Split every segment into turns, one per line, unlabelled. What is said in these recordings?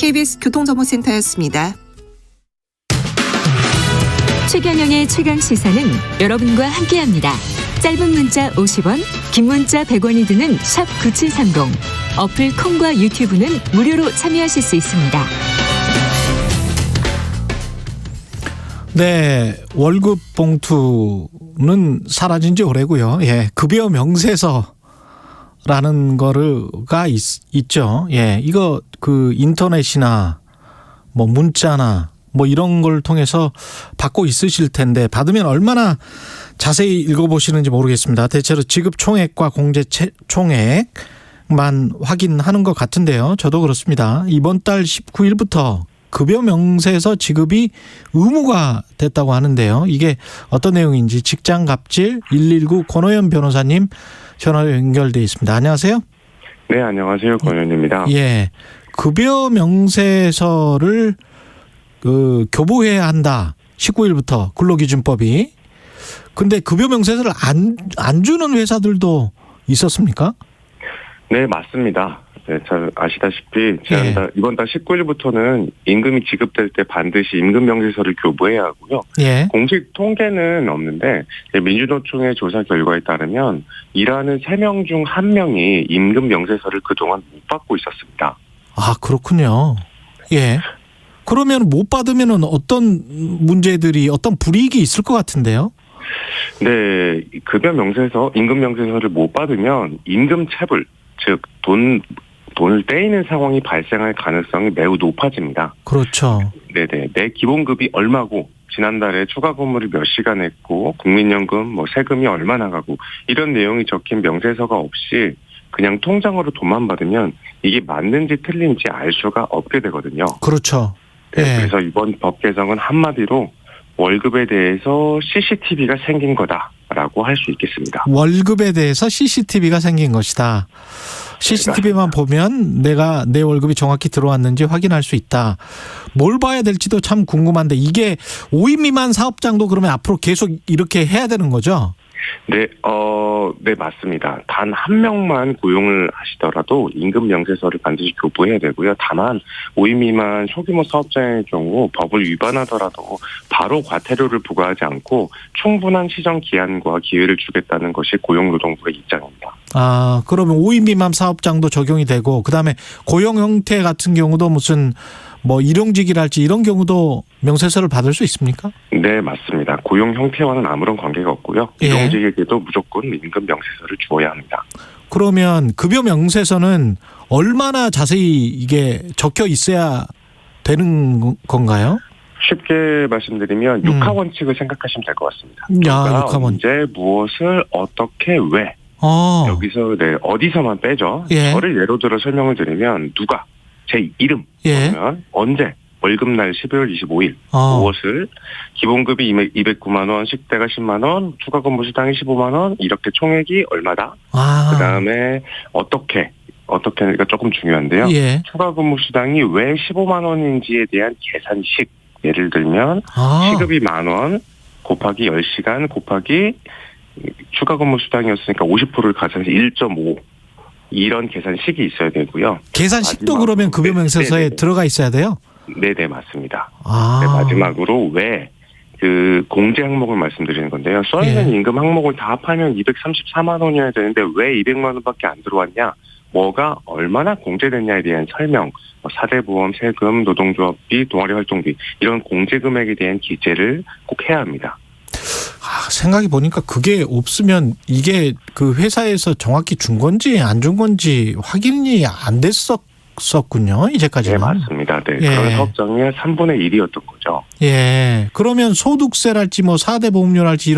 KBS 교통정보센터였습니다.
최경영의 최강시사는 여러분과 함께합니다. 짧은 문자 50원, 긴 문자 100원이 드는 샵 9730. 어플 콩과 유튜브는 무료로 참여하실 수 있습니다.
네, 월급 봉투는 사라진 지 오래고요. 예, 급여 명세서라는 거가 있죠. 예, 이거 그 인터넷이나 뭐 문자나 뭐 이런 걸 통해서 받고 있으실 텐데 받으면 얼마나 자세히 읽어보시는지 모르겠습니다. 대체로 지급 총액과 공제 총액만 확인하는 것 같은데요. 저도 그렇습니다. 이번 달 19일부터 급여 명세서 지급이 의무가 됐다고 하는데요. 이게 어떤 내용인지 직장 갑질 119 권호연 변호사님 전화로 연결돼 있습니다. 안녕하세요.
네, 안녕하세요. 권호연입니다.
예, 급여 명세서를 교부해야 한다. 19일부터 근로기준법이. 근데 급여 명세서를 안 주는 회사들도 있었습니까?
네, 맞습니다. 네, 잘 아시다시피 지난달 이번 달 19일부터는 임금이 지급될 때 반드시 임금 명세서를 교부해야 하고요.
예.
공식 통계는 없는데 민주노총의 조사 결과에 따르면 일하는 3명 중 1명이 임금 명세서를 그동안 못 받고 있었습니다.
아, 그렇군요. 예. 그러면 못 받으면 어떤 문제들이 어떤 불이익이 있을 것 같은데요?
네, 급여 명세서, 임금 명세서를 못 받으면 임금 체불, 즉 돈을 떼이는 상황이 발생할 가능성이 매우 높아집니다.
그렇죠.
네네. 내 기본급이 얼마고 지난달에 추가 근무를 몇 시간 했고 국민연금 뭐 세금이 얼마 나가고 이런 내용이 적힌 명세서가 없이 그냥 통장으로 돈만 받으면 이게 맞는지 틀린지 알 수가 없게 되거든요.
그렇죠.
네,
예.
그래서 이번 법 개정은 한마디로 월급에 대해서 CCTV가 생긴 거다라고 할 수 있겠습니다.
월급에 대해서 CCTV가 생긴 것이다. CCTV만 보면 내가 내 월급이 정확히 들어왔는지 확인할 수 있다. 뭘 봐야 될지도 참 궁금한데 이게 5인 미만 사업장도 그러면 앞으로 계속 이렇게 해야 되는 거죠?
네, 네, 맞습니다. 단 한 명만 고용을 하시더라도 임금 명세서를 반드시 교부해야 되고요. 다만 5인 미만 소규모 사업장의 경우 법을 위반하더라도 바로 과태료를 부과하지 않고 충분한 시정 기한과 기회를 주겠다는 것이 고용노동부의 입장입니다.
아, 그러면 5인 미만 사업장도 적용이 되고 그다음에 고용 형태 같은 경우도 무슨 뭐 일용직이랄지 이런 경우도 명세서를 받을 수 있습니까?
네, 맞습니다. 고용 형태와는 아무런 관계가 없고요.
예.
일용직에게도 무조건 임금 명세서를 주어야 합니다.
그러면 급여 명세서는 얼마나 자세히 이게 적혀 있어야 되는 건가요?
쉽게 말씀드리면 육하 원칙을 생각하시면 될 것 같습니다.
야, 육하 원칙.
언제 무엇을 어떻게 왜 여기서 네, 어디서만 빼죠.
예.
저를 예로 들어 설명을 드리면 누가 제 이름
예.
그러면 언제 월급날 12월 25일 무엇을 기본급이 209만 원, 식대가 10만 원, 추가 근무 수당이 15만 원 이렇게 총액이 얼마다. 그다음에 어떻게 그러니까 조금 중요한데요.
예.
추가 근무 수당이 왜 15만 원인지에 대한 계산식. 예를 들면 시급이 10,000원 곱하기 10시간 곱하기 추가 근무 수당이었으니까 50%를 가산해서 1.5 이런 계산식이 있어야 되고요.
계산식도 그러면 급여 명세서에 들어가 있어야 돼요?
네네, 맞습니다. 네, 마지막으로 왜 그 공제 항목을 말씀드리는 건데요. 써있는 임금 항목을 다 합하면 234만 원이어야 되는데 왜 200만 원밖에 안 들어왔냐? 뭐가 얼마나 공제됐냐에 대한 설명, 사대보험, 세금, 노동조합비, 동아리 활동비 이런 공제 금액에 대한 기재를 꼭 해야 합니다.
생각해 보니까 그게 없으면 이게 그 회사에서 정확히 준 건지 안 준 건지 확인이 안 됐었군요. 이제까지는.
네, 맞습니다. 네,
예.
그런 사업장의 3분의 1이었던 거죠.
예. 그러면 소득세랄지 뭐 4대 보험료랄지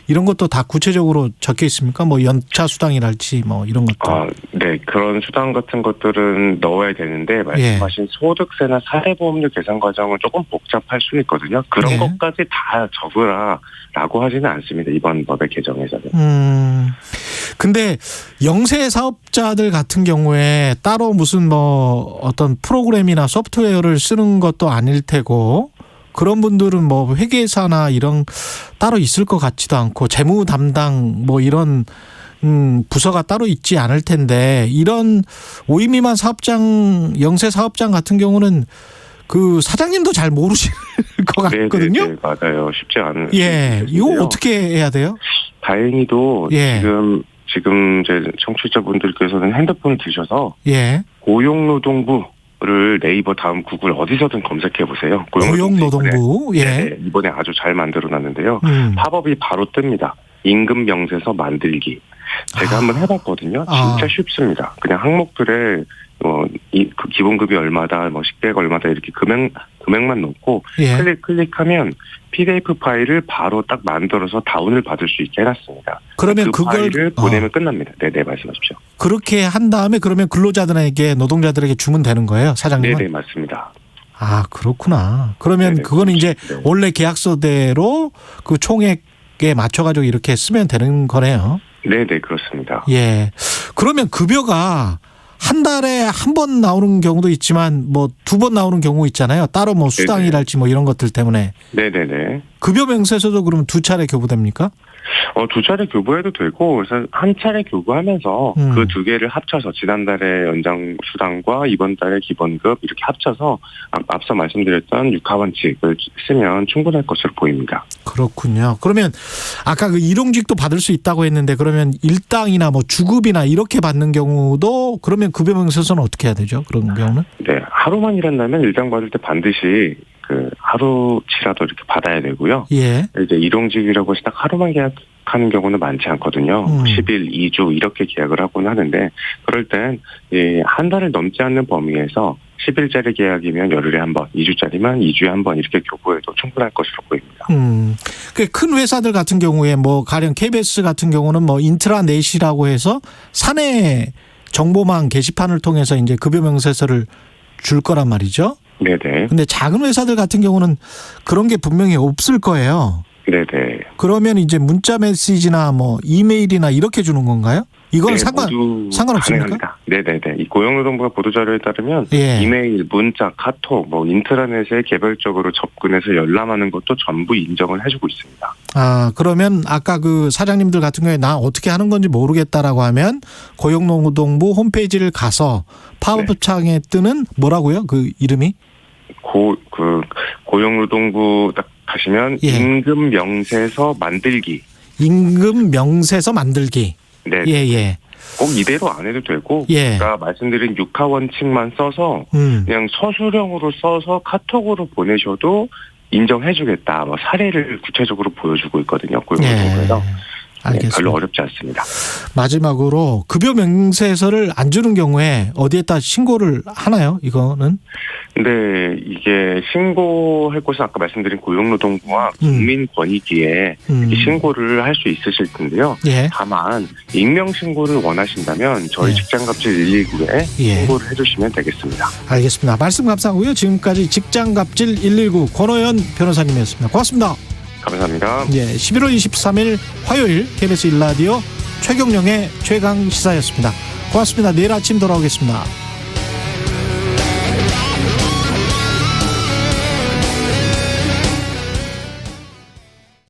이런 것도 다 구체적으로 적혀 있습니까? 뭐 연차 수당이랄지 뭐 이런 것도.
네, 그런 수당 같은 것들은 넣어야 되는데 말씀하신 소득세나 4대 보험료 계산 과정은 조금 복잡할 수 있거든요. 그런 것까지 다 적으라라고 하지는 않습니다. 이번 법의 개정에서는.
근데 영세 사업자들 같은 경우에 따로 무슨 뭐 어떤 프로그램이나 소프트웨어를 쓰는 것도 아닐 테고 그런 분들은 뭐 회계사나 이런 따로 있을 것 같지도 않고 재무 담당 뭐 이런 부서가 따로 있지 않을 텐데 이런 5인 미만 사업장 영세 사업장 같은 경우는 그 사장님도 잘 모르실 것 같거든요.
네, 맞아요. 쉽지 않은.
예, 이거 어떻게 해야 돼요?
다행히도
예.
지금 제 청취자분들께서는 핸드폰을 드셔서
예.
고용노동부를 네이버 다음 구글 어디서든 검색해 보세요.
고용노동부. 예.
네, 이번에 아주 잘 만들어놨는데요. 팝업이 바로 뜹니다. 임금 명세서 만들기. 제가 한번 해봤거든요. 진짜 쉽습니다. 그냥 항목들에 그 기본급이 얼마다, 식대가 얼마다 이렇게 금액만 넣고
예.
클릭하면 PDF 파일을 바로 딱 만들어서 다운을 받을 수 있게 해놨습니다.
그러면
그
그걸
파일을 보내면 끝납니다. 네, 말씀하십시오.
그렇게 한 다음에 그러면 근로자들에게 노동자들에게 주면 되는 거예요, 사장님은?
네, 맞습니다.
아, 그렇구나. 그러면
네네,
그거는 이제
네.
원래 계약서대로 그 총액에 맞춰가지고 이렇게 쓰면 되는 거네요.
네, 그렇습니다.
예. 그러면 급여가 한 달에 한 번 나오는 경우도 있지만 뭐 두 번 나오는 경우 있잖아요. 따로 뭐 수당이랄지 뭐 이런 것들 때문에.
네네네.
급여 명세서도 그러면 두 차례 교부됩니까?
두 차례 교부해도 되고, 그래서 한 차례 교부하면서 그 두 개를 합쳐서 지난달에 연장 수당과 이번 달에 기본급 이렇게 합쳐서 앞서 말씀드렸던 육하원칙을 쓰면 충분할 것으로 보입니다.
그렇군요. 그러면 아까 그 일용직도 받을 수 있다고 했는데 그러면 일당이나 뭐 주급이나 이렇게 받는 경우도 그러면 급여 명세서는 어떻게 해야 되죠? 그런 경우는?
네, 하루만 일한다면 일당 받을 때 반드시 그 하루치라도 이렇게 받아야 되고요.
예.
이제 일용직이라고 해서 딱 하루만 계약하는 경우는 많지 않거든요. 10일, 2주 이렇게 계약을 하곤 하는데 그럴 땐 한 달을 넘지 않는 범위에서 10일짜리 계약이면 열흘에 한 번, 2주짜리면 2주에 한 번 이렇게 교부해도 충분할 것으로 보입니다.
그 큰 회사들 같은 경우에 뭐 가령 KBS 같은 경우는 뭐 인트라넷이라고 해서 사내 정보망 게시판을 통해서 이제 급여 명세서를 줄 거란 말이죠.
네네.
근데 작은 회사들 같은 경우는 그런 게 분명히 없을 거예요.
네네.
그러면 이제 문자 메시지나 뭐 이메일이나 이렇게 주는 건가요? 이건 상관없습니까?
네네네. 이 고용노동부가 보도자료에 따르면
예.
이메일, 문자, 카톡, 인트라넷에 개별적으로 접근해서 열람하는 것도 전부 인정을 해주고 있습니다.
아, 그러면 아까 그 사장님들 같은 경우에 나 어떻게 하는 건지 모르겠다라고 하면 고용노동부 홈페이지를 가서 팝업창에 뜨는 뭐라고요? 그 이름이?
고용노동부 딱 가시면
예.
임금 명세서 만들기.
임금 명세서 만들기.
네.
예.
꼭 이대로 안 해도 되고,
예.
제가 말씀드린 육하 원칙만 써서 그냥 서술형으로 써서 카톡으로 보내셔도 인정해주겠다. 사례를 구체적으로 보여주고 있거든요. 고용노동부에서.
알겠습니다.
별로 어렵지 않습니다.
마지막으로 급여 명세서를 안 주는 경우에 어디에다 신고를 하나요? 이거는?
근데 이게 신고할 곳은 아까 말씀드린 고용노동부와 국민권익위에 신고를 할 수 있으실 텐데요.
예.
다만 익명 신고를 원하신다면 저희
예.
직장갑질 119에
예.
신고를 해주시면 되겠습니다.
알겠습니다. 말씀 감사하고요. 지금까지 직장갑질 119 권호연 변호사님이었습니다. 고맙습니다.
감사합니다.
예, 11월 23일 화요일 KBS 1라디오 최경영의 최강시사였습니다. 고맙습니다. 내일 아침 돌아오겠습니다.